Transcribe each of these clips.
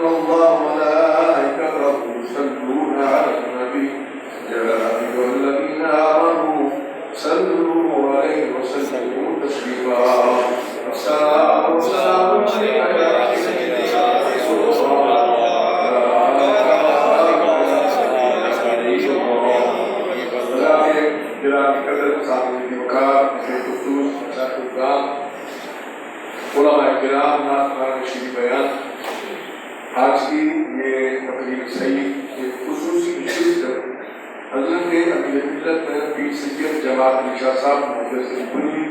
الله وملائكته يصلون على النبي يا أيها الذين آمنوا صلوا عليه وسلموا تسليما الصلاة والسلام عليك يا سيدنا رسول الله جناب قدر صاحب وقار خصوص مشاہد الکرام علماء کرام ناظران شیریں بیان آج کی یہ تقریر صحیح ایک خصوصی نشست حضرت امیر ملت پیر سید جماعت علی صاحب محدث الکلی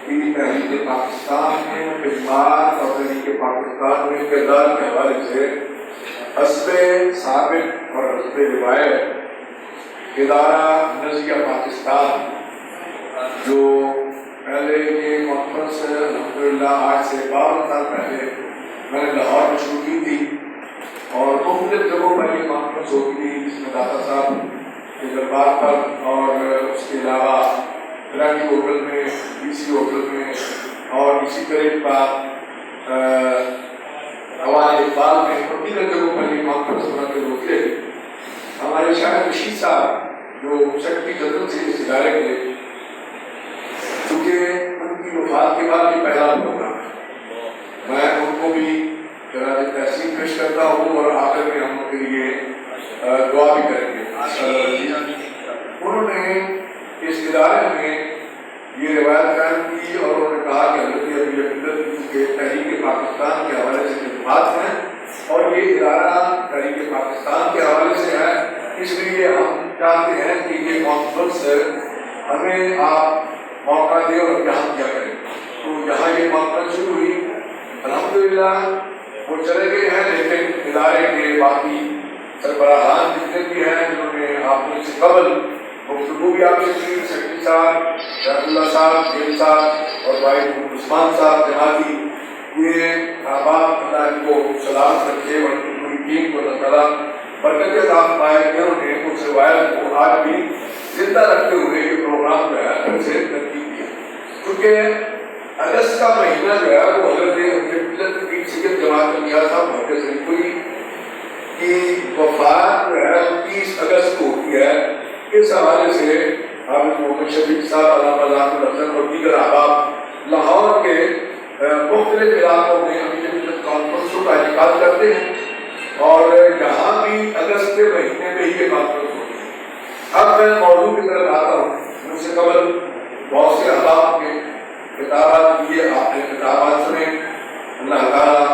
کی تحریک پاکستان میں خدمات اور تحریک پاکستان میں کردار کے حوالے سے حسب ثابت اور حسب روایت ادارہ نظریہ پاکستان جو پہلے یہ کانفرنس الحمدللہ آج سے 12 سال پہلے میں نے لاہور میں شروع کی تھی اور مختلف جگہوں پر یہ کانفرنس ہوتی تھی جس میں داتا صاحب کے دربار پر اور اس کے علاوہ کراچی ہوٹل میں ڈی سی ہوٹل میں اور اسی طرح پر حوالے اقبال میں مختلف جگہوں پر یہ کانفرنس منعقد ہوتی ہے. ہمارے شاہد رشید صاحب جو سیکرٹری جنرل سے اس ادارے کے چونکہ ان کی وفات کے بعد یہ پہلا پروگرام ہے میں ان کو بھی خراج تحسین پیش کرتا ہوں اور آخر میں ہم ان کے لیے دعا بھی کریں گے. انہوں نے اس ادارے میں یہ روایت قائم کی اور انہوں نے کہا کہ حضرت امیر ملت کے تحریک پاکستان کے حوالے سے خدمات ہیں اور یہ ادارہ تحریک پاکستان کے حوالے سے ہے اس لیے ہم چاہتے ہیں کہ یہ کانفرنس ہمیں آپ موقع دیں اور یہاں کیا کریں. تو یہاں یہ کانفرنس شروع ہوئی الحمدللہ وہ چلے گئے ہیں لیکن ادارے کے باقی سربراہان جتنے بھی ہیں جنہوں نے آپ سے قبل گفتگو بھی آپ سے کی سیکرٹری صاحب شیخ اللہ صاحب جیل صاحب اور بھائی عثمان صاحب جماعتی یہ احباب اللہ کو سلام رکھے اور پوری ٹیم کو اللہ تعالیٰ برکت عطا فرمائے کہ انہوں نے اس روایت کو آج بھی زندہ رکھتے ہوئے یہ پروگرام جو ہے اسے ترتیب دیا کیونکہ اگست کا مہینہ جو ہے وہ حضرت امیر ملت پیر سید جماعت علی صاحب محدث الکلی کی وفات جو ہے 30 اگست کو ہوتی ہے. اس حوالے سے حافظ محمد شفیق صاحب علامہ ذات الحسن اور دیگر احباب لاہور کے مختلف علاقوں میں امیر ملت کانفرنسوں کا انعقاد کرتے ہیں اور یہاں بھی اگست کے مہینے میں ہی یہ کانفرنس ہوتی ہے. اب میں موضوع کی طرف آتا ہوں. مجھ سے قبل بہت سے احباب نے خطابات کیے آپ نے خطابات سنے اللہ تعالیٰ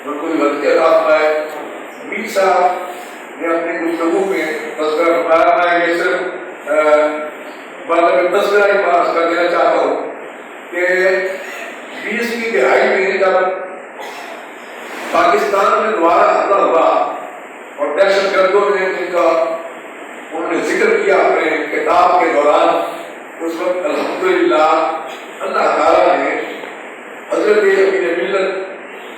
ان کو غلطی عطا فرمائے. میر صاحب نے اپنے گفتگو میں تذکرہ فرمایا میں یہ صرف تذکرہ ہی پاس کر دینا چاہتا ہوں کہ 20 کی دہائی میں جب پاکستان میں دوبارہ حملہ ہوا اور دہشت گردوں نے جن کا انہوں نے ذکر کیا اپنے کتاب کے دوران اس وقت الحمدللہ اللہ تعالیٰ نے حضرت امیر ملت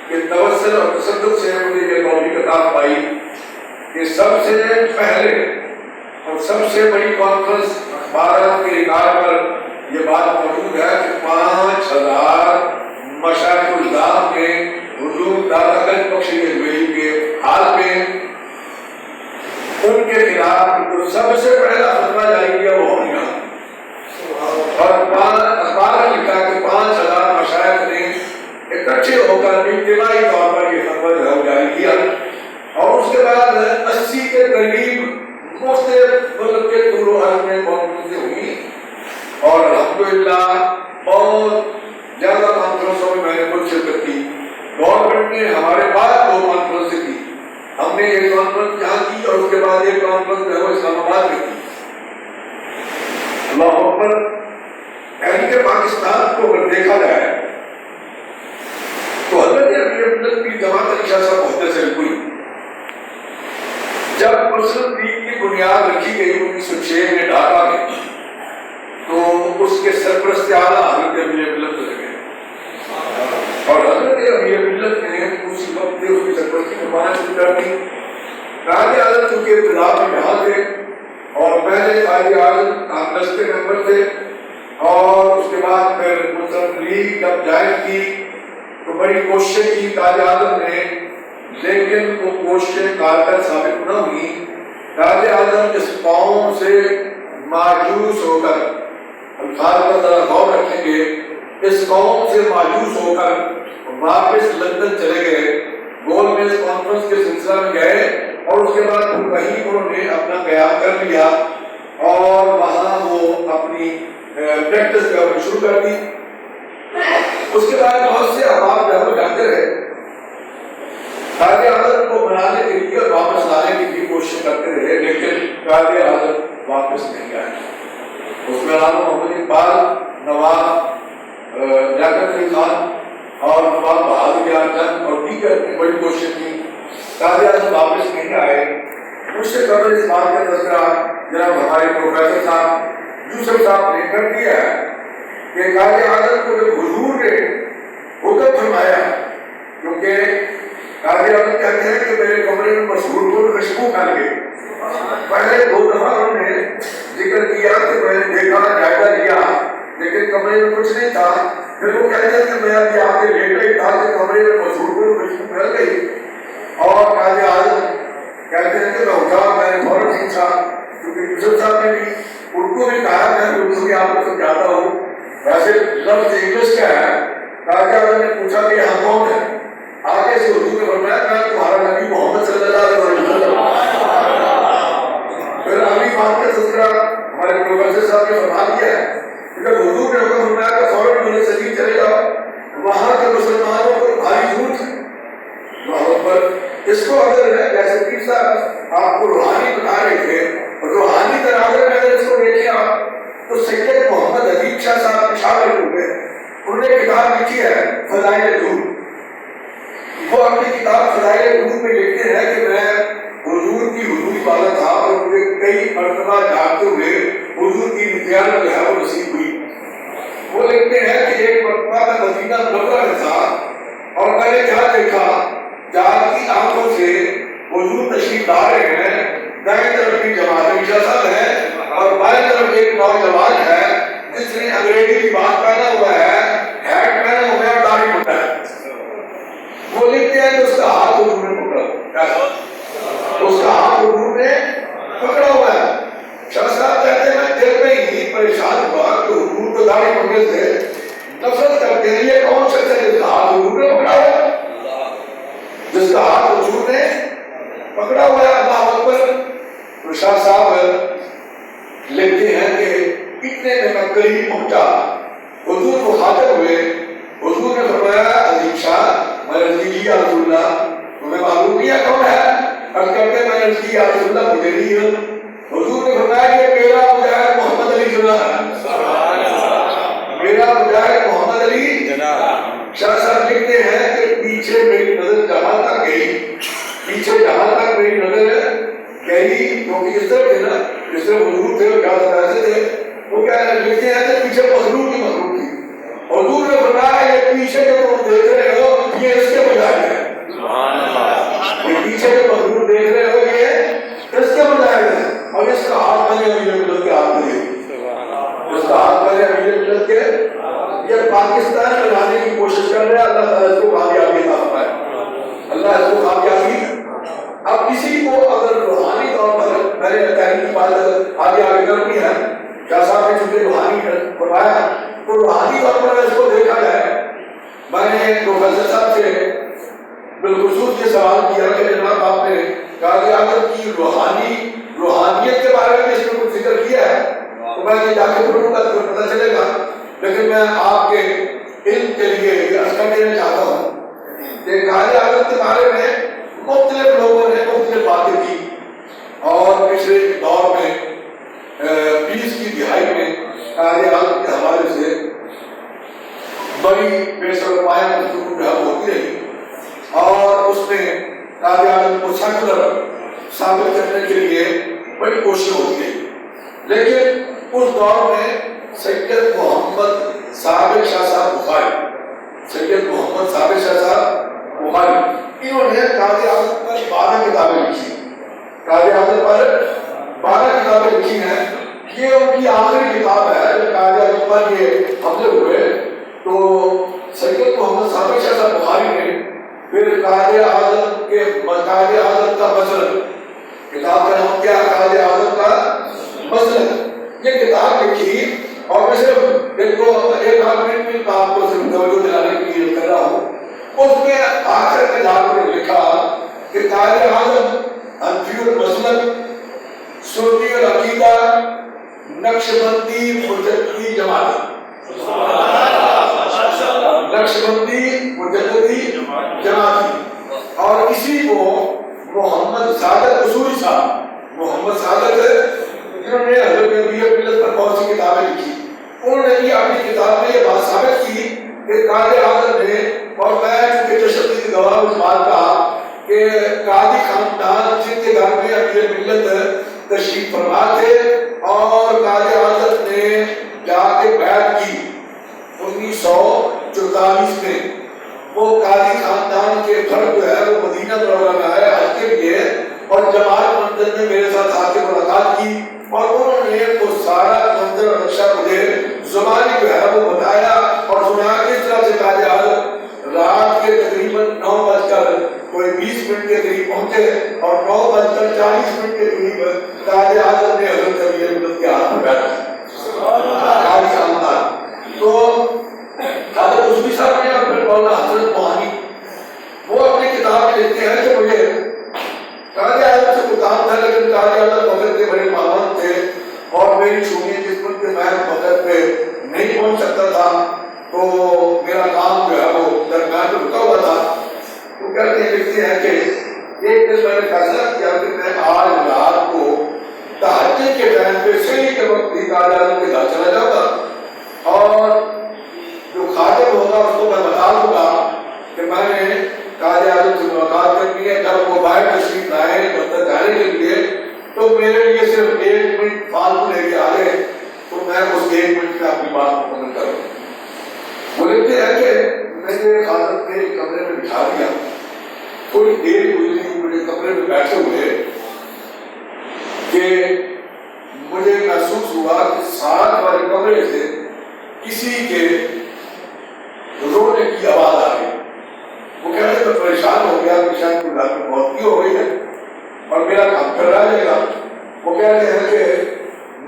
کے توسل اور تصدق سے مجھے یہ توفیق عطا پائی کہ سب سے پہلے اور سب سے بڑی کانفرنس اخبارات کے ریکارڈ پر یہ بات موجود ہے کہ 5000 مشائخ الزام کے حضور داتا گنج بخش گنجویلی کے حال میں ان کے خلاف جو سب سے پہلا فتویٰ جاری کیا وہ ہم نے اور اخبار نے لکھا کہ 5000 مشائخ نے اکٹھے ہو کر اجتماعی طور پر یہ فتویٰ جاری کیا اور اس کے بعد 80 کے قریب مختلف ملک کے دور و حرم میں کانفرنسیں ہوئی اور الحمدللہ بہت زیادہ کانفرنسوں میں میں نے خود شرکت کی. گورنمنٹ نے ہمارے بعد 2 کانفرنسیں کی. ہم نے ایک کانفرنس یہاں کی اور اس کے بعد ایک کانفرنس جو ہے وہ اسلام آباد میں کی. اللہ اکبر. تحریک پاکستان کو اگر دیکھا جائے تو حضرت امیر ملت کی جماعت علی صاحب محدث الکلی جب مسلم لیگ کی بنیاد رکھی گئی 1906 میں ڈھاکہ میں تو اس کے سرپرست اعلیٰ حضرت امیر ملت بن گئے اور حضرت امیر ملت نے اسی وقت اس کی سرپرستی میں 5 شروع کر دی. قائد اعظم چونکہ ابتدا میں یہاں تھے اور پہلے قائد اعظم کانگریس کے ممبر تھے اور اس کے بعد پھر مسلم لیگ جب جائن کی تو بڑی کوششیں کی قائد اعظم نے لیکن وہ کوششیں کارگر ثابت نہ ہوئی. قائد اعظم اس قوم سے مایوس ہو کر، الفاظ پر ذرا غور رکھیں گے، اس قوم سے مایوس ہو کر واپس لندن چلے گئے. گول میز کانفرنس کے سلسلہ میں گئے اور اس کے بعد وہیں انہوں نے اپنا قیام کر لیا اور وہاں وہ اپنی پریکٹس کرنا شروع کر دی. اس کے بعد بہت سے احباب جو جاتے رہے، قائد اعظم کو بنانے کے لیے اور واپس لانے کی بھی کوشش کرتے رہے، لیکن قائد اعظم واپس نہیں آئے. اس میں علامہ محمد اقبال، نواب لیاقت علی خان اور نواب بہادر یار جنگ اور دیگر نے بڑی کوشش کی. قائد اعظم واپس نہیں آئے. مجھ سے قبل اس بات کا تذکرہ جناب ہمارے پروفیسر صاحب یوسف صاحب نے کر دیا ہے کہ قائد اعظم کو جب حضور نے حکم فرمایا، کیونکہ قائد اعظم کہتے ہیں کہ میرے کمرے میں مسحور کو خوشبو پھیل گئی. پہلے 2 دفعہ انہوں نے ذکر کیا کہ میں نے دیکھا، جائزہ لیا، لیکن کمرے میں کچھ نہیں تھا. پھر وہ کہتے ہیں کہ میں ابھی آ کے لیٹا ہی تھا کہ کمرے میں مسحور کو خوشبو پھیل گئی. اور قائد اعظم کہتے ہیں کہ میں اٹھا، میں نے فوراً پوچھا، کیونکہ یوسف صاحب نے بھی اردو میں کہا، میں اردو بھی آپ کو سمجھاتا ہوں، ویسے لفظ انگلش کا ہے. قائد اعظم نے پوچھا کہ یہاں کون ہے؟ آگے سے اردو میں فرمایا میں تمہارا نبی محمد صلی اللہ علیہ وسلم. پھر اگلی بات کا تذکرہ ہمارے پروفیسر صاحب نے فرما دیا ہے کہ جب حضور نے حکم فرمایا کہ فوراً میرے سبیل چلے جاؤ، وہاں کے مسلمانوں کو بھاری جھوٹ ہے. وہاں پر اس کو اگر جیسے پیر صاحب آپ کو روحانی بتا رہے تھے، روحانی تناظر میں اگر اس کو دیکھیں آپ تو سید محمد حبیب شاہ صاحب کے شاگرد ہوئے، انہوں نے کتاب لکھی ہے فضائل دور. وہ اپنی کتاب فضائل دور میں لکھتے ہیں کہ میں حضور کی حضوری والا تھا اور مجھے کئی مرتبہ جاگتے ہوئے حضور کی زیارت جو ہے وہ نصیب ہوئی. وہ لکھتے ہیں کہ ایک مرتبہ میں مدینہ منورہ میں تھا اور میں نے کیا دیکھا، جاگتی آنکھوں سے حضور تشریف لا رہے ہیں، دائیں طرف کی جماعت عائشہ صاحب ہے اور بائیں طرف ایک نوجوان ہے جس نے انگریزی لباس پہنا ہوا ہے، ہیٹ پہنا ہوا ہے، داڑھی منڈا ہے. وہ لکھتے ہیں کہ اس کا ہاتھ حضور نے پکڑا، اس کا ہاتھ حضور نے پکڑا ہوا ہے. شاہ صاحب کہتے ہیں میں دل میں ہی پریشان ہوا کہ حضور کو داڑھی منڈے سے نفرت کرتے ہیں. یہ کون شخص ہے جس کا ہاتھ حضور نے پکڑا ہوا ہے، جس کا ہاتھ حضور نے پکڑا ہوا ہے؟ اللہ اکبر. تو شاہ صاحب لکھتے ہیں کہ اتنے میں میں قریب پہنچا، حضور مخاطب ہوئے. حضور نے فرمایا عظیم شاہ میں نزدیکی یا رسول اللہ، تمہیں معلوم نہیں ہے کون ہے؟ اب کہتے ہیں میں نزدیکی یا رسول اللہ مجھے نہیں ہے. حضور نے فرمایا کہ میرا مجاہد محمد علی جناح ہے، میرا مجاہد محمد علی جناح. شاہ صاحب لکھتے ہیں کہ پیچھے میری نظر جہاں تک گئی، پیچھے جہاں تک میری نظر گئی، کیونکہ اس طرح تھے نا، اس طرح حضور تھے اور زیادہ پیسے تھے، وہ کیا لکھتے ہیں کہ پیچھے مخلوق کی مخلوق تھی. حضور نے فرمایا یہ پیچھے جو تم دیکھ رہے ہو یہ اس کے بجائے ہے. یہ پیچھے جو مخلوق دیکھ رہے ہو یہ اس کے بجائے ہے. اور اس کا ہاتھ میں نے امیر ملت کے ہاتھ میں، اس کا ہاتھ میں نے امیر ملت کے، یہ پاکستان میں لانے کی کوشش کر رہے ہیں. اللہ تعالیٰ اس کو کامیابی عطا فرمائے، اللہ اس کو کامیابی. اب کسی کو اگر روحانی طور پر میں نے تحریر کی بات آگے کرنی ہے، شاہ صاحب نے چونکہ روحانی فرمایا تو روحانی طور پر اس کو دیکھا جائے. میں نے پروفیسر صاحب سے بالخصوص یہ سوال کیا کہ جناب آپ نے قائد اعظم کی روحانیت کے بارے میں اس میں کچھ ذکر کیا ہے، تو میں یہ جا کے پڑھوں گا تو پتہ چلے گا. لیکن میں آپ کے علم کے لیے یہ عرض کرنا چاہتا ہوں کہ قائد اعظم کے بارے میں مختلف لوگوں نے مختلف باتیں کی اور پچھلے دور میں 20 کی دہائی میں قائد اعظم کے حوالے سے بڑی بے سرپایہ گفتگو ہوتی رہی اور اس نے قائد اعظم کو سیکولر ثابت کرنے کے لیے بڑی کوشش ہوتی رہی. لیکن اس دور میں سید محمد صابر شاہ صاحب بخاری، سید محمد صابر شاہ صاحب بخاری، انہوں نے قائد اعظم پر 12 کتابیں لکھی. قائد اعظم پر 12 کتابیں لکھی ہیں. یہ ان کی آخری کتاب ہے. جب قائد اعظم پر یہ حملے ہوئے تو سید محمد صابر شاہ صاحب بخاری نے پھر قائد اعظم کا مسلک، کتاب کا نام کیا؟ قائد اعظم کا مسلک، یہ کتاب لکھی، اور میں صرف ایک آدھ منٹ میں آپ کو صرف توجہ دلانے کے لیے کر رہا ہوں۔ اس میں آخر میں جا کر لکھا کہ قائد اعظم حنفی المسلک، سنی العقیدہ، نقشبندی مجددی جماعت، نقشبندی مجددی جماعتی، اور اسی کو محمد سعادت اصولی صاحب، محمد سعادت جنہوں نے حضرت نبی ملت پر بہت سی کتابیں لکھی، انہوں نے بھی اپنی کتاب میں یہ بات ثابت کی کہ قائد اعظم نے، اور میں چونکہ تشدد کی گواہ اس بات کا کہ قاضی خاندان جن کے گھر میں امیر ملت تشریف فرما تھے، اور قائد اعظم نے جا کے بیعت کی 1944 میں، وہ قاضی خاندان کے گھر جو ہے وہ مدینہ منورہ ہے حج کے لیے، اور جماعت منظر نے میرے ساتھ آ کے ملاقات کی، اور انہوں نے وہ سارا منظر اور نقشہ مجھے زبانی جو ہے وہ بتایا اور سنا کہ اس طرح سے قائد اعظم رات کے تقریباً 9:20 کے قریب پہنچے، اور 9:40 کے قریب قائد اعظم نے حضرت نبی ملت کے ہاتھ میں بیٹھا قاضی خاندان۔ تو حضرت اصولی صاحب نے اور پھر مولانا حضرت موہانی وہ اپنی کتاب میں لکھتے ہیں کہ مجھے قائد اعظم سے کتاب تھا، لیکن قائد اعظم وقت کے بڑے پابند تھے، اور میری چھوٹی قسمت کے میں وقت پہ نہیں پہنچ سکتا تھا، تو میرا کام جو ہے وہ درمیان میں رکا ہوا تھا۔ تو کہتے ہیں، لکھتے ہیں کہ ایک دن میں نے فیصلہ کیا کہ میں آج رات کو تہجد کے ٹائم پہ صحیح کے وقت ہی قائد اعظم کے گھر چلا جاتا، اور جو خادم ہوگا اس کو میں بتا دوں گا کہ میں نے قائد اعظم سے ملاقات کرنی ہے، جب وہ باہر تشریف لائے دفتر جانے کے لیے تو میرے لیے صرف 1 منٹ فالتو لے کے آ گئے، تو میں اس 1 منٹ میں اپنی بات مکمل کروں۔ وہ لکھتے ہیں کہ میں نے خادم کے کمرے میں بٹھا دیا، تھوڑی دیر گزری، مجھے کمرے میں بیٹھے ہوئے کہ مجھے محسوس ہوا کہ ساتھ والے کمرے سے کسی کے رونے کی آواز آ رہی۔ وہ کہتے میں پریشان ہو گیا کہ شاید کوئی گھر میں موت کی ہو گئی ہے اور میرا کام کر رہا ہے گا۔ وہ کہتے ہیں کہ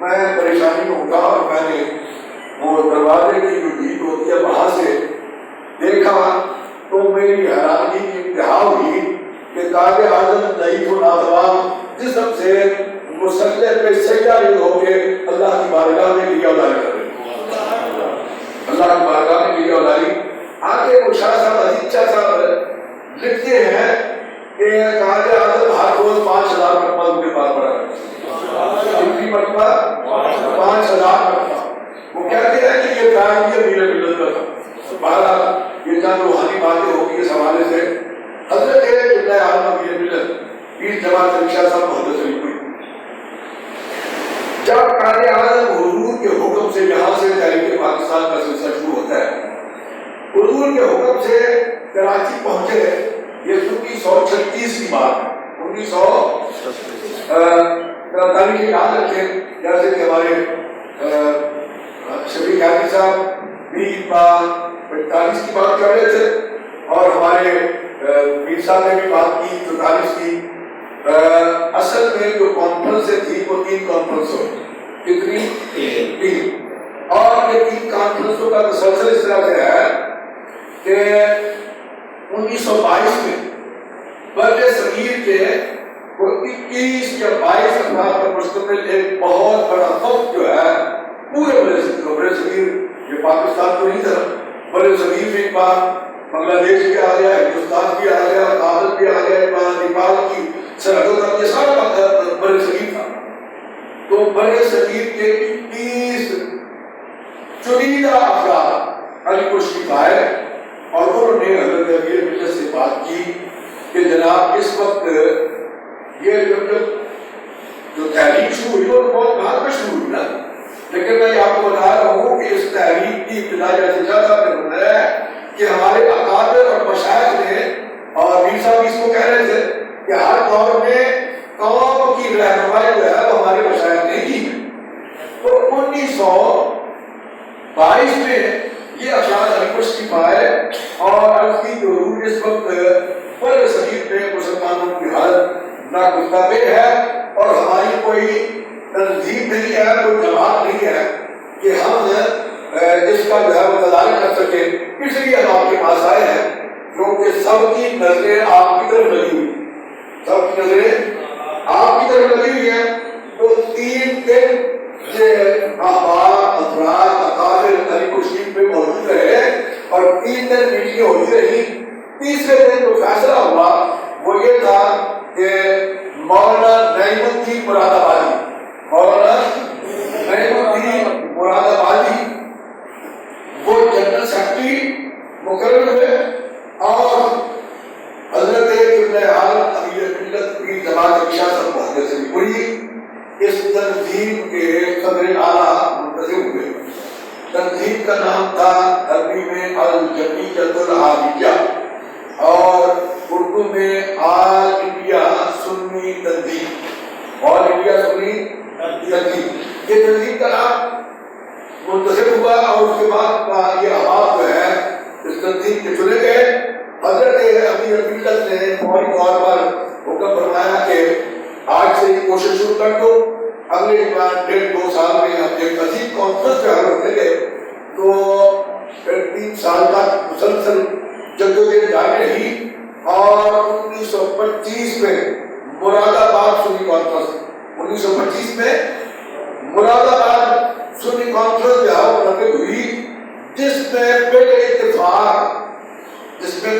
میں پریشانی میں اٹھا اور میں نے وہ دروازے کی جو جھیل ہوتی ہے وہاں سے دیکھا، تو میری حیرانی کی انتہا ہوئی کہ قائد اعظم ضعیف و ناتوان جسم سے مسلح پہ سجدہ ہو کے اللہ کی بارگاہ میں لیا اداری کر رہے ہیں، اللہ کی بارگاہ میں لیا اداری۔ آگے وہ شاہ صاحب عزیز شاہ صاحب لکھتے ہیں کہ قائد اعظم ہر روز 5000 مرتبہ ان کے پاس پڑھا کرتے ہیں، کتنی مرتبہ؟ 5000 مرتبہ۔ وہ کہتے ہیں کہ یہ کام یہ امیر ملت کا تھا۔ بہرحال یہ چند روحانی باتیں ہوگی اس حوالے سے۔ حضرت جنہ عالم امیر ملت پیر جماعت علی شاہ صاحب محمد شریف ہوئی، جب قائد اعظم حضور کے حکم سے یہاں سے تحریک پاکستان کا سلسلہ شروع ہوتا ہے، حضور کے حکم سے کراچی پہنچے، یہ 1936 کی بات ہے۔ 1943 کی یاد رکھیں، جیسے کہ ہمارے شفیق حاجی صاحب بھی 45 کی بات کر رہے تھے، اور ہمارے پیر صاحب نے بھی بات کی 44 کی۔ اصل میں جو کانفرنسیں تھی وہ 3 کانفرنس ہوئی، کتنی؟ 3۔ اور یہ 3 کانفرنسوں کا تسلسل اس طرح سے ہے کہ 1922 میں بر صغیر کے 21 یا 22 افراد پر مشتمل ایک بہت بڑا وفد جو ہے پورے بر صغیر، یہ پاکستان تو نہیں تھا، بر صغیر میں ایک بار بنگلہ دیش بھی آ گیا، ہندوستان بھی آ گیا، بھارت بھی آ گیا، نیپال کی سرحدوں کا یہ سارا بر صغیر تھا۔ تو بر صغیر کے 21 چنیدہ افراد علی کو تشریف آئے، اور انہوں نے حضرت امیر ملت سے بات کی کہ جناب اس وقت یہ جو تحریک شروع ہوئی وہ بہت بعد میں شروع ہوئی نا، لیکن میں آپ کو بتا رہا ہوں کہ اس تحریک کی ابتدا جیسے صاحب نے بتایا کہ ہمارے اکابر اور مشائخ نے، اور میر صاحب اس کو کہہ رہے تھے کہ ہر دور میں قوم کی رہنمائی جو ہے وہ ہمارے مشائخ نے کی۔ تو 1922 میں یہ افراد علی کو تشریف آئے، اور عرض کی کہ حضور اس وقت مسلمانوں کی حالت ناگفتگو ہے اور ہماری کوئی تنظیم نہیں ہے، کوئی جماعت نہیں ہے کہ ہم اس کا جو ہے وہ تدارک کر سکے. اس لیے ہم آپ کے پاس آئے ہیں کیونکہ سب کی نظریں آپ کی طرف لگی ہوئی، سب کی نظریں آپ کی طرف لگی ہوئی ہیں. تو 3 دن احباب افراد اکابر علی کشید پہ موجود رہے اور 3 دن میٹنگیں ہوتی رہی. تیسرے دن جو فیصلہ ہوا وہ یہ تھا کہ مولانا نعیم الدین مراد آبادی، مولانا نعیم الدین مراد آبادی وہ جنرل سیکرٹری مقرر ہوئے اور حضرت ابن عالم امیر ملت کی جماعت ریاست محدث سے ہوئی. اس تنظیم کے صدر اعلیٰ منتخب ہوئے. تنظیم کا نام تھا عربی میں الجمعیت العالیہ اور اردو میں آل انڈیا سنی تنظیم، آل انڈیا سنی تنظیم. یہ تنظیم کا نام منتخب ہوا اور اس کے بعد کا یہ احباب جو ہے اس تنظیم کے چنے گئے. حضرت امیر ملت نے فوری طور پر حکم فرمایا کہ آج سے یہ کوشش شروع کر دو. اگلے 1.5-2 سال میں ہم ایک عظیم کانفرنس پہ حاضر ہونے گئے. تو 3 سال تک مسلسل جدوجہد جاری رہی اور 1925 میں مراد آباد سنی کانفرنس، 1925 میں مراد آباد سنی کانفرنس جہاں منعقد ہوئی جس میں پہلے اتفاق حضرت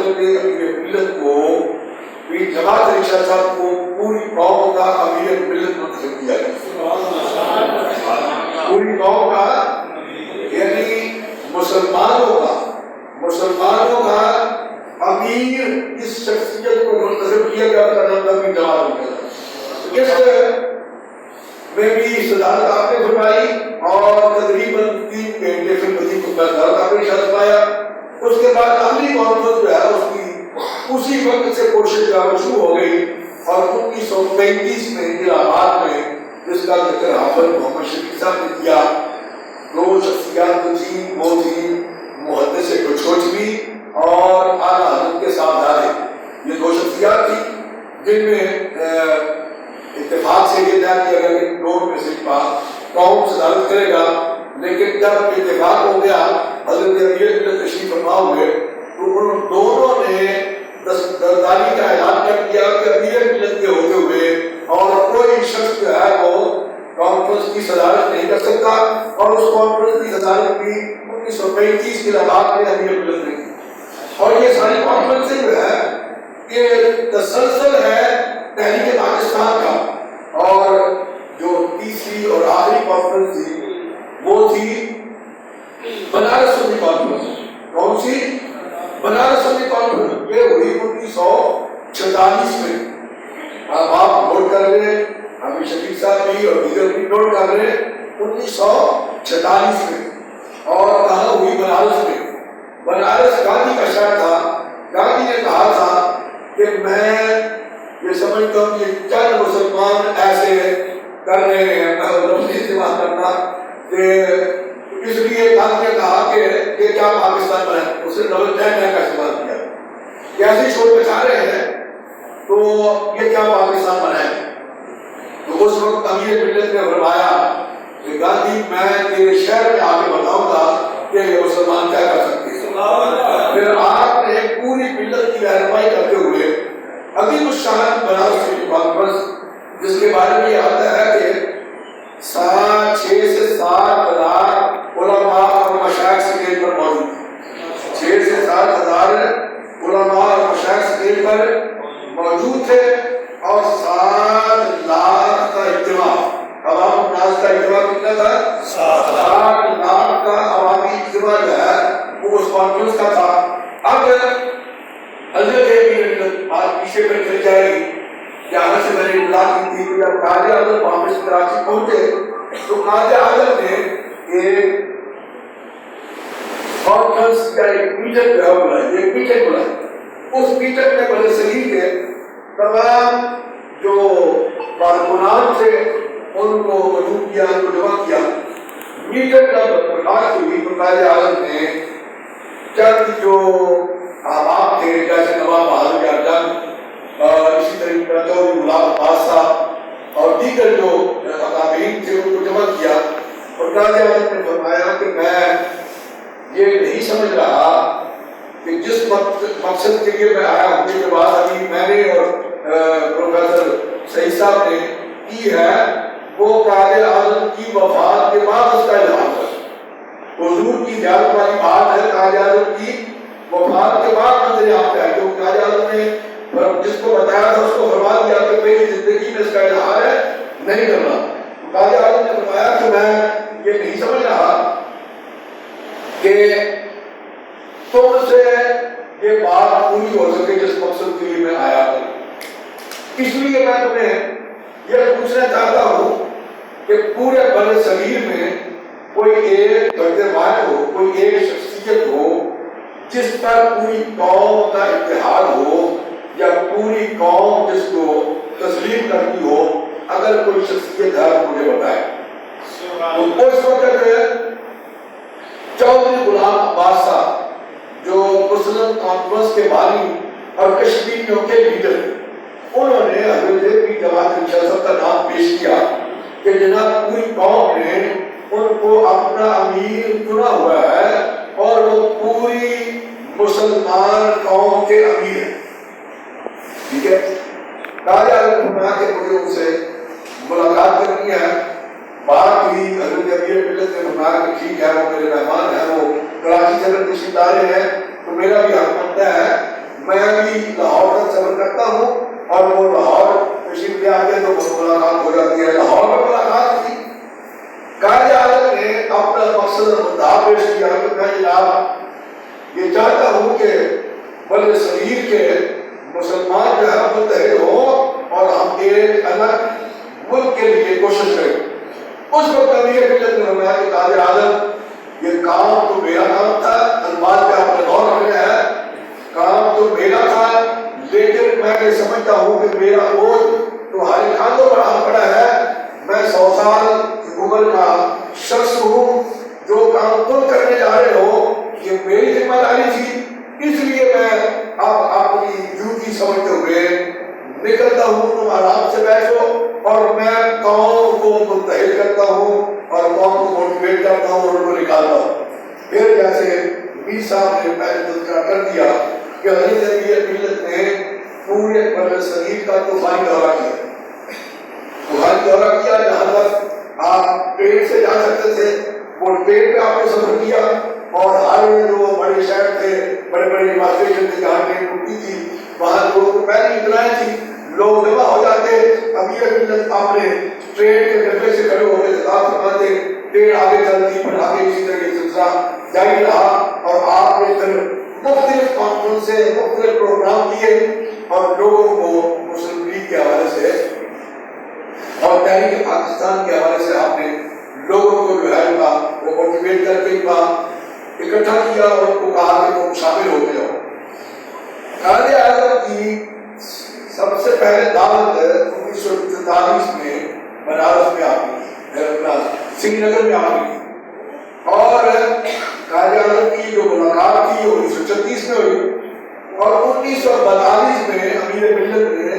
امیر ملت کو جماعت رکشہ صاحب کو پوری قوم کا امیر ملت منتخب کیا گیا. پوری قوم کا یعنی مسلمانوں کا امیر اس شخصیت کو منتخب کیا گیا. کا نام تھا جماعت. اس میں بھی صدارت آپ نے فرمائی اور تقریباً 3 گھنٹے پھر مزید کو صدارت آپ نے شرط پایا. اس کے بعد اگلی کانفرنس جو ہے اس کی اسی وقت سے کوشش شروع ہو گئی اور 1935 میں الہ آباد میں جس کا ذکر حافظ محمد شفیع صاحب نے کیا، 2 شخصیات تھی، وہ تھی محدث کچھوچوی اور اعلیٰ حضرت کے صاحبزادے. یہ 2 شخصیات تھی جن میں اتفاق سے یہ طے کیا گیا کہ 2 میں سے قوم صدارت کرے گا. لیکن جب اتفاق ہو گیا حضرت امیر ملت تشریف فرما ہوئے تو ان دونوں نے دستبرداری کا اعلان کر دیا کہ امیر ملت کے ہوتے ہوئے اور کوئی شخص جو ہے وہ کانفرنس کی صدارت نہیں کر سکتا. اور اس کانفرنس کی صدارت بھی 1935 کے بعد میں امیر ملت نے کی. اور یہ ساری کانفرنسیں جو ہے یہ تسلسل ہے تحریک پاکستان کا. اور جو تیسری اور آخری کانفرنس تھی وہ تھی بنارس سنی کانفرنس. کون سی؟ بنارس سنی کانفرنس. یہ ہوئی 1946 میں. اب آپ نوٹ کر لیں، ابھی شفیق صاحب بھی اور دیگر بھی نوٹ کر لیں. 1946 میں. اور کہاں ہوئی؟ بنارس میں. بنارس گاندھی کا شہر تھا. گاندھی نے کہا تھا کہ میں یہ سمجھتا ہوں کہ چند مسلمان ایسے کر رہے ہیں، میں لفظ استعمال کرنا کہ اس لیے گاندھی نے کہا کہ یہ کیا پاکستان بنا. اس نے ڈبل ٹین کا استعمال کیا کہ ایسی سوچ بچا رہے ہیں تو یہ کیا پاکستان بنا ہے. تو اس وقت امیر ملت نے فرمایا کہ گاندھی میں تیرے شہر میں آ کے بتاؤں گا کہ یہ مسلمان کیا کر سکتے ہیں. پھر آپ نے پوری ملت کی رہنمائی کرتے ہوئے عظیم الشان بنارس سنی کانفرنس جس کے بارے میں یہ آتا ہے کہ 6 سے 7 ہزار علماء اور مشائخ اسٹیج پر موجود تھے. 6 سے 7 ہزار علماء اور مشائخ اسٹیج پر موجود تھے اور 7 لاکھ کا اجتماع، عوام الناس کا اجتماع کتنا تھا؟ 7 لاکھ کا عوامی اجتماع جو ہے وہ اس کانفرنس کا تھا. اب حضرت آپ پیچھے پر چل جائے گی. جہاں سے میں نے اطلاع کی تھی کہ جب قائد اعظم واپس کراچی پہنچے تو قائد اعظم نے ایک کانفرنس کا ایک میٹنگ بلائی. اس میٹنگ میں بڑے صغیر کے تمام جو کارکنان تھے ان کو مدعو کیا، ان کو جمع کیا. میٹنگ کا برخاست ہوئی تو قائد اعظم نے چند جو احباب تھے جیسے نواب بہادر جنگ دیگر جو اکابرین تھے ان کو جمع کیا اور قائد اعظم نے فرمایا کہ میں یہ نہیں سمجھ رہا کہ جس مقصد کے لیے میں آیا ہوں، یہ جو بات ابھی میں نے اور پروفیسر سعید صاحب نے کی ہے وہ قائد اعظم کی وفات کے بعد اس کا اظہار ہے۔ حضور کی زیارت والی بات ہے قائد اعظم کی وفات کے بعد نظر آپ ہے، جو قائد اعظم نے جس کو بتایا تھا اس کو فرما دیا کہ میری زندگی میں اس کا اظہار ہے نہیں کرنا۔ قائد اعظم نے فرمایا کہ میں یہ نہیں سمجھ رہا کہ تم سے یہ بات پوری ہو سکے جس مقصد کے لیے میں آیا ہوں، اس لیے میں تمہیں یہ پوچھنا چاہتا ہوں کہ پورے بر صغیر میں کوئی ایک فرد واحد ہو، کوئی ایک شخصیت ہو جس پر پوری قوم کا اتحاد ہو یا پوری قوم جس کو تسلیم کرتی ہو، اگر کوئی شخصیت ہے مجھے بتائے۔ تو اس وقت چودھری غلام عباس صاحب جو مسلم کانفرنس کے بانی اور کشمیریوں کے لیڈر، انہوں نے حضرت پیر جماعت انشاء صاحب کا نام پیش کیا کہ جناب پوری قوم نے ان کو اپنا امیر چنا ہوا ہے اور وہ پوری مسلمان قوم کے امیر ہیں، ٹھیک ہے۔ قائد اعظم نے فرمایا کہ مجھے ان سے ملاقات کرنی ہے۔ بات ہوئی، حضرت امیر ملت نے فرمایا کہ ٹھیک ہے، وہ میرے مہمان ہیں، وہ کراچی سے اگر تشریف لا رہے ہیں تو میرا بھی حق بنتا ہے میں بھی لاہور تک سفر کرتا ہوں، اور وہ لاہور تشریف لے آتے تو ملاقات ہو جاتی ہے۔ لاہور میں ملاقات ہوئی، قائد اعظم نے اپنا مقصد اور مدعا پیش کیا کہ میں جناب یہ چاہتا ہوں کہ بر صغیر کے مسلمان جو ہے متحد ہوں اور ہم ایک الگ ملک کے لیے کوشش کریں۔ اس وقت امیر ملت نے فرمایا کہ قائد اعظم یہ کام تو میرا کام تھا، الفاظ پہ آپ نے غور رکھنا ہے، کام تو میرا تھا، لیکن میں یہ سمجھتا ہوں کہ میرا بوجھ تمہارے کاندھوں پر آ پڑا ہے۔ میں 100 سال کی عمر کا شخص ہوں، جو کام تم کرنے جا رہے ہو یہ میری ذمہ داری تھی، اس لیے میں اب اپنی ڈیوٹی سمجھتے ہوئے نکلتا ہوں، تم آرام سے بیٹھو اور میں قوم کو متحد کرتا ہوں اور قوم کو موٹیویٹ کرتا ہوں اور ان کو نکالتا ہوں۔ پھر جیسے میر صاحب نے پہلے تذکرہ کر دیا کہ حضرت امیر ملت نے پورے بر صغیر کا طوفانی دورہ کیا، طوفانی دورہ کیا، جہاں تک آپ ٹرین سے جا سکتے تھے وہ ٹرین پہ آپ نے سفر کیا، اور ہر جو بڑے شہر تھے، بڑے بڑے اسٹیشن تھے جہاں ٹرین رکتی تھی، وہاں لوگوں کو پہلی اطلاعیں تھی، لوگ جمع ہو جاتے، امیر ملت اپنے ٹرین کے ڈبے سے کھڑے ہو کے خطاب فرماتے، ٹرین آگے چلتی، پھر آگے اسی طرح یہ سلسلہ جاری رہا، اور آپ نے پھر مختلف کانفرنسیں، مختلف پروگرام کیے اور لوگوں کو مسلم لیگ کے حوالے سے اور تحریک پاکستان کے حوالے سے آپ نے لوگوں کو جو ہے وہ موٹیویٹ کر کے اکٹھا کیا اور ان کو کہا کہ تم شامل ہو جاؤ۔ قائد اعظم کی سب سے پہلے دعوت 1944 میں بنارس میں آپ نے کی، سری نگر میں آپ نے کی، اور قائد اعظم کی جو ملاقات تھی وہ 1936 میں ہوئی، اور 1942 میں امیر ملت نے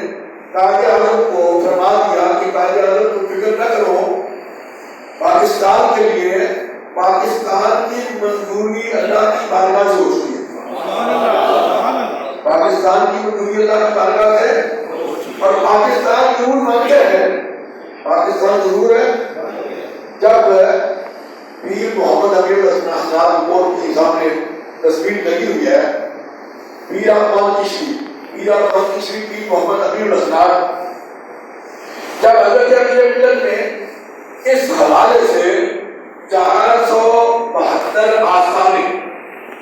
قائد اعظم کو فرما دیا کہ قائد اعظم کو فکر نہ کرو، پاکستان کے لیے پاکستان کی منظوری اللہ کی بارگاہ سے ہوتی ہے، پاکستان کی منظوری اللہ کی بارگاہ سے، اور پاکستان ضرور مانگتے ہیں، پاکستان ضرور ہے۔ جب پیر محمد امیر الاسناد صاحب کو کے سامنے تصویر لگی ہوئی ہے، پیر احمد کشری، پیر محمد امیر الاسناد، جب حضرت امیر ملت نے اس حوالے سے 472 آستانے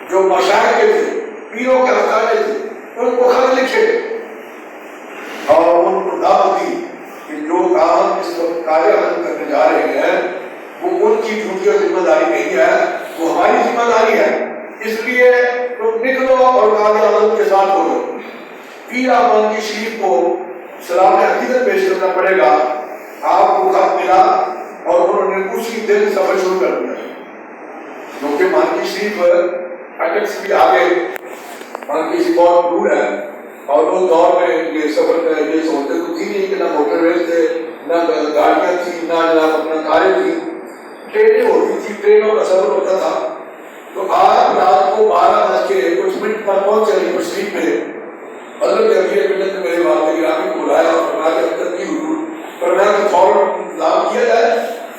جو مشائخ کے تھے، پیروں کے آستانے تھے، ان کو خط لکھے اور ان کو دعوت دی کہ جو کام اس وقت قائد اعظم کرنے جا رہے ہیں وہ ان کی ڈیوٹی اور ذمہ داری نہیں ہے، وہ ہماری ذمہ داری ہے، اس لیے تم نکلو اور قائد اعظم کے ساتھ ہو جاؤ۔ پیر احمد شریف کو سلام عقیدت پیش کرنا پڑے گا، آپ کو خط ملا اور انہوں نے اسی دن سفر شروع کر دیا، کیونکہ مانکی شریف اٹک سے بھی آگے، مانکی شریف بہت دور ہے، اور اس دور میں یہ سفر کا یہ سہولتیں تو تھی نہیں کہ نہ موٹر ویز تھے نہ گاڑیاں تھی، نہ جناب اپنا کاریں تھی، ٹرینیں ہوتی تھی، ٹرینوں کا سفر ہوتا تھا. تو آپ رات کو 12:05 پر پہنچ چلے مشرق میں. حضرت امیر ملت نے میرے والد گرامی کو بلایا اور فرمایا کہ اندر کی حضور فرمایا کہ فوراً انتظام کیا جائے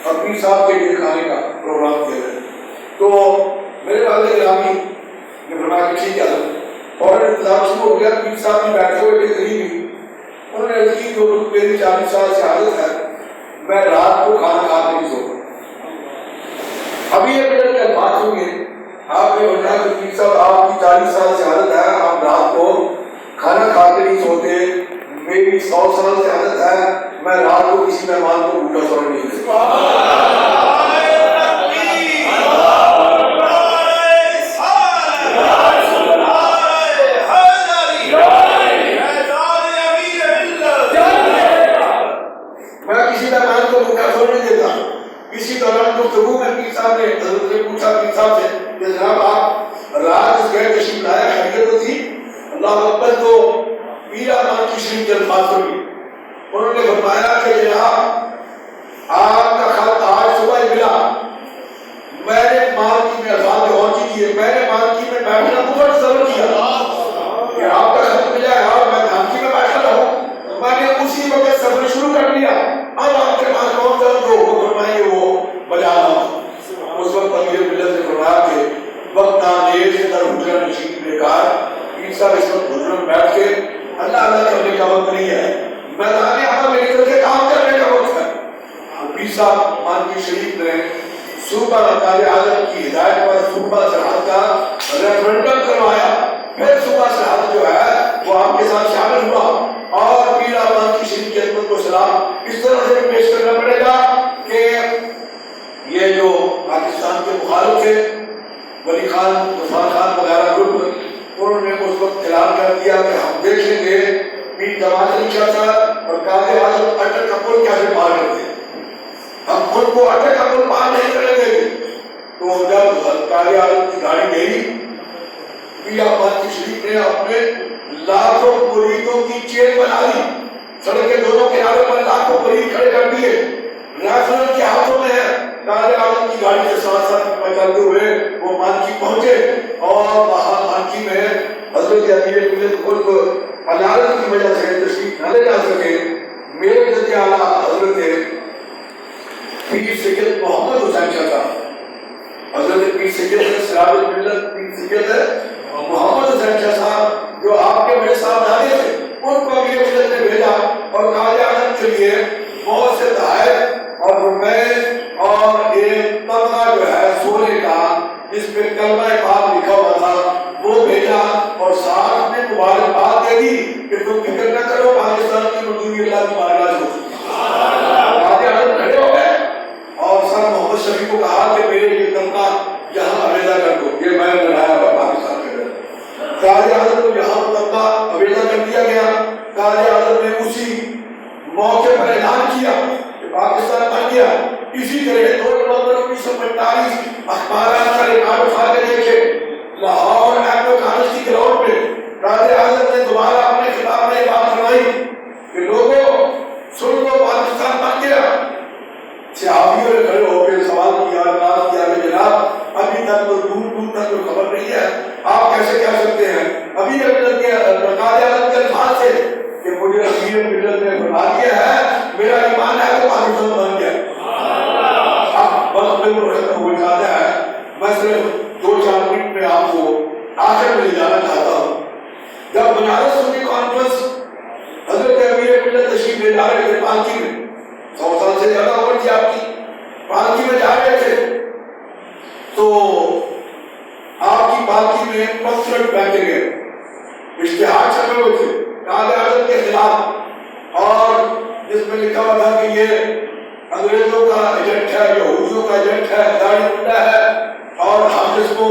اور پیر صاحب کے لیے کھانے کا پروگرام کیا جائے. تو میرے والد گرامی نے فرمایا کہ ٹھیک ہے. فوراً انتظام شروع ہو گیا. پیر صاحب بھی بیٹھے ہوئے تھے قریب ہی. انہوں نے عرض کی جو میری 40 سال سے عادت ہے میں رات کو کھانا کھا کے نہیں سوتا. ابھی یہ ملت کے الفاظ ہوں گے آپ نے بتایا کہ پیر صاحب آپ کی 40 سال سے عادت ہے آپ رات کو کھانا کھا کے نہیں سوتے. میری 100 سال سے عادت ہے میں رات کو کسی مہمان کو بھوکا سونے نہیں دیتا. میں کسی مہمان کو بھوکا سونے نہیں دیتا. اسی دوران گفتگو میں پیر صاحب نے حضرت نے پوچھا پیر صاحب سے کہ جناب آپ رات اس گئے تشریف لایا خیریت تو تھی؟ اللہ اکبر. تو پیر احمد کی شریف کے الفاظ ہوئی. انہوں نے فرمایا کہ جناب آپ کا خط آج صبح ہی ملا. میں نے مارکی میں الفاظ غور کیجیے میں نے مارکی میں بیٹھنا بہت ضرور کیا کہ آپ کا خط ملا ہے اور میں مارکی میں بیٹھا رہا. میں نے اسی وقت سفر شروع کر دیا. اب آپ کے پاس کون سا جو فرمائیے وہ بجا رہا ہوں. اس وقت امیر ملت نے فرمایا کہ وقت ناندیر سے در حجرہ نشین بیکار. پیر صاحب اس وقت حجرہ میں بیٹھ کے اللہ اللہ کرنے کا وقت نہیں ہے, میدان عمل میں نکل کے کام کرنے کا وقت ہے. پیر صاحب مانوی شریف نے صوبہ قائد اعظم کی ہدایت پر صوبہ سرحد کا ریفرنڈم کروایا. پھر صوبہ سرحد جو ہے وہ آپ کے ساتھ شامل ہوا اور پیر احمد کی شریف کی خدمت کو سلام اس طرح سے پیش کرنا پڑے گا کہ یہ جو پاکستان کے مخالف تھے ولی خان عثمان خان وغیرہ گروپ انہوں نے اس وقت اعلان کر دیا کہ ہم دیکھیں گے پیر جماعت علی شاہ صاحب اور قائد اعظم اٹک کا پل کیسے پار کرتے ہیں. ہم ان کو اٹک کا پل پار نہیں کریں گے. تو جب قائد اعظم کی گاڑی گئی پیر احمد کی شریف نے اپنے لاکھوں مریدوں کی چین بنا لی. سڑک کے دونوں کناروں پر لاکھوں مرید کھڑے کر دیے. رائفل کے ہاتھوں میں ہے. قائد اعظم کی گاڑی کے ساتھ ساتھ چلتے ہوئے وہ مانکی پہنچے اور وہاں مانکی میں حضرت امیر ملت خود عدالت کی وجہ سے تشریف نہ لے جا سکے. میرے جد اعلیٰ حضرت پیر سید محمد حسین شاہ صاحب حضرت پیر سید سراج الملت پیر سید محمد حسین شاہ صاحب جو آپ کے بڑے صاحبزادے تھے ان کو امیر ملت نے بھیجا اور قائد اعظم کے لیے بہت سے تحائف اور روپے اور ایک تمغہ جو ہے سونے کا جس پہ کلمہ پاک لکھا ہوا تھا وہ بھیجا اور ساتھ میں مبارکباد دے دی کہ تم فکر نہ کرو پاکستان کی مزدوری اللہ کی بارگاہ سے ہوتی ہے. قائد اعظم کھڑے ہو گئے اور سر محمد شفیع کو کہا کہ میرے یہ تمغہ یہاں علیحدہ کر دو, یہ میں نے لگایا ہوا پاکستان کے اندر. قائد اعظم کو یہاں تمغہ علیحدہ کر دیا گیا. قائد اعظم نے اسی موقع پر اعلان کیا کہ پاکستان بن گیا. اسی طرح 2 نومبر 1945 اخبارات کا ریکارڈ اٹھا کے دیکھے لاہور اینگلو کانسٹی گراؤنڈ پہ قائد اعظم نے دوبارہ اپنے خطاب میں یہ بات فرمائی کہ لوگوں سن لو پاکستان بن گیا. صحافیوں نے کھڑے ہو کے سوال کیا بات کیا کہ جناب ابھی تک تو دور تک تو خبر نہیں ہے, آپ کیسے کہہ سکتے ہیں. ابھی ملت کے قائد اعظم کے الفاظ سے کہ مجھے امیر ملت نے فرما دیا ہے میرا ایمان ہے کہ پاکستان بن گیا. وقت بالکل ختم ہو جاتا ہے. میں صرف 2-4 منٹ میں آپ کو آخر میں لے جانا چاہتا ہوں. جب بنارس سنی کانفرنس حضرت امیر ملت تشریف لے جا رہے تھے پالکی میں 100 سال سے زیادہ عمر تھی آپ کی, پالکی میں جا رہے تھے تو آپ کی پالکی میں پتھر پھینکے گئے, اشتہار چھپے ہوئے تھے قائد اعظم کے خلاف اور جس میں لکھا ہوا تھا کہ یہ انگریزوں کا ایجنٹ ہے, یہودیوں کا ایجنٹ ہے, داڑھی منڈا ہے اور ہم اس کو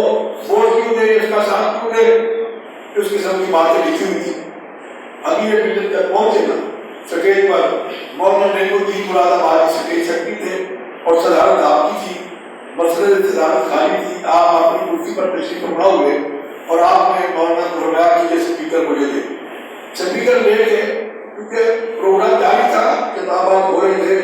ووٹ کیوں دیں, اس کا ساتھ کیوں دیں, اس قسم کی باتیں لکھی ہوئی تھی. ابھی یہ ملت تک پہنچے نا سٹیج پر مولانا نعیم الدین مراد آبادی سٹیج سیکرٹری تھے اور صدارت آپ کی تھی, مسجد صدارت خالی تھی. آپ اپنی کرسی پر تشریف فرما ہوئے اور آپ نے مولانا کو فرمایا کہ یہ اسپیکر مجھے دے. اسپیکر لے کے کیونکہ پروگرام جاری تھا, کتابات ہو رہے تھے,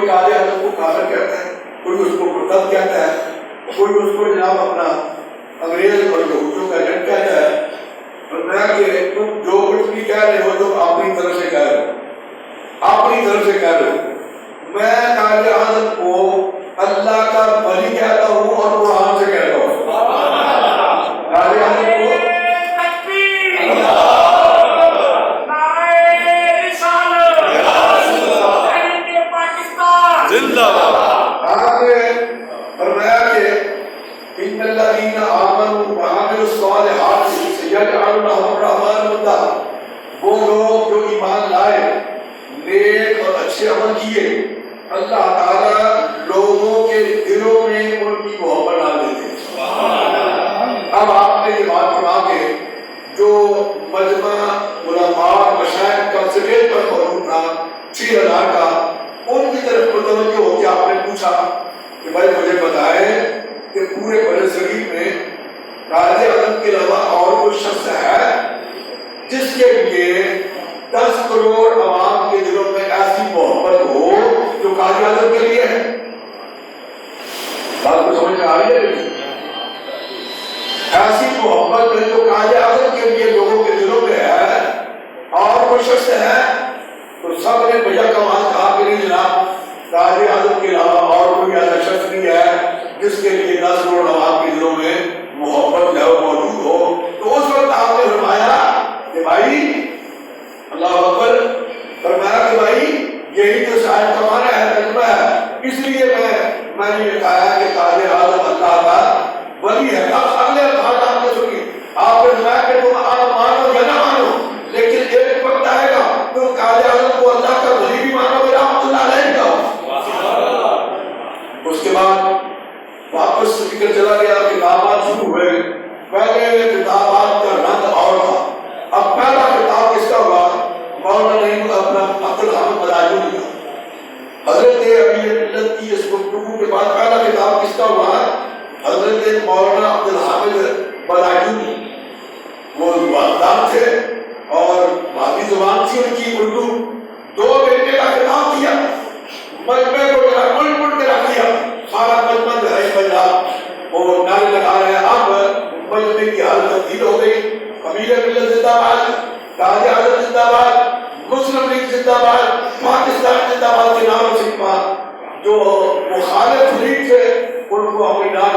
کوئی قائد اعظم کو کافر کہتا ہے، کوئی اس کو مرتد کہتا ہے، کوئی اس کو جناب اپنا انگریز اور یہودیوں کا ایجنٹ کہتا ہے۔ فرمایا کہ تم جو کچھ بھی کہہ رہے ہو تم اپنی طرف سے کہہ رہے ہو، اپنی طرف سے کہہ رہے ہو۔ میں قائد اعظم کو اللہ کا ولی کہتا ہوں اور قرآن سے کہتا ہوں۔ قائد اعظم کو فرمایا کہ ان الذین آمنوا وعملوا الصالحات سیجعل لهم الرحمن ودا، وہ لوگ جو ایمان لائے، نیک اور اچھے عمل کیے، اللہ تعالیٰ لوگوں کے دلوں میں ان کی محبت ڈال دیتے ہیں۔ اب آپ نے یہ بات فرما کے جو مجمع علماء مشائخ کا سٹیج پر موجود تھا 6000 کا، ان کی طرف متوجہ ہو کے آپ نے پوچھا کہ بھائی مجھے بتائیں کہ پورے بر صغیر میں قائد اعظم کے علاوہ اور کوئی شخص ہے جس کے لیے 10 کروڑ عوام کے دلوں میں ایسی محبت ہو جو قائد اعظم کے لیے ہے؟ بات کو سمجھ میں آ رہی ہے؟ ایسی محبت ہے جو قائد اعظم کے لیے لوگوں کے دلوں میں ہے، اور کوئی شخص ہے؟ تو سب نے بھیا کمال کہا کہ نہیں جناب، قائد اعظم کے علاوہ اور کوئی ایسا شخص نہیں ہے جس کے لیے 10 کروڑ عوام کے دلوں میں محبت ہے موجود ہو۔ تو اس وقت آپ نے فرمایا کہ بھائی اللہ اکبر، فرمایا کہ بھائی یہی تو شاید ہمارا ہے تجربہ ہے، اس لیے میں نے یہ کہا کہ قائد اعظم اللہ کا ولی ہے۔ اب اگلے الفاظ آپ نے سنیے، آپ نے فرمایا کہ تم مانو یا نہ مانو، لیکن ایک وقت آئے گا تم قائد اعظم کو اللہ کا ولی بھی مانو گے، رحمۃ اللہ علیہ کا۔ اس کے بعد واپس ذکر چلا گیا، کتابات شروع ہوئے۔ پہلے کتابات کا رنگ اور تھا، اب پہلا کتاب کس کا ہوا؟ مولانا نعیم اپنا عبدالحمید بلاجوری کا۔ حضرت ابی ملت کی اس گفتگو کے بعد پہلا کتاب کس کا ہوا؟ حضرت مولانا عبدالحمید بلاجوری۔ وہ والدان تھے اور بھابی زبان تھی ان کی اردو، 2 گھنٹے کا کتاب دیا، مجمع کو ملک ملک کے رکھ دیا، سارا مجمع جو ہے پنجاب وہ نعرے لگا رہے ہیں۔ اب مجمع کی حالت تبدیل ہو گئی، امیر ملت زندہ باد، قائد اعظم زندہ باد، مسلم لیگ زندہ باد، پاکستان زندہ باد کے نعروں سے جو مخالف لیگ تھے ان کو اپنی نام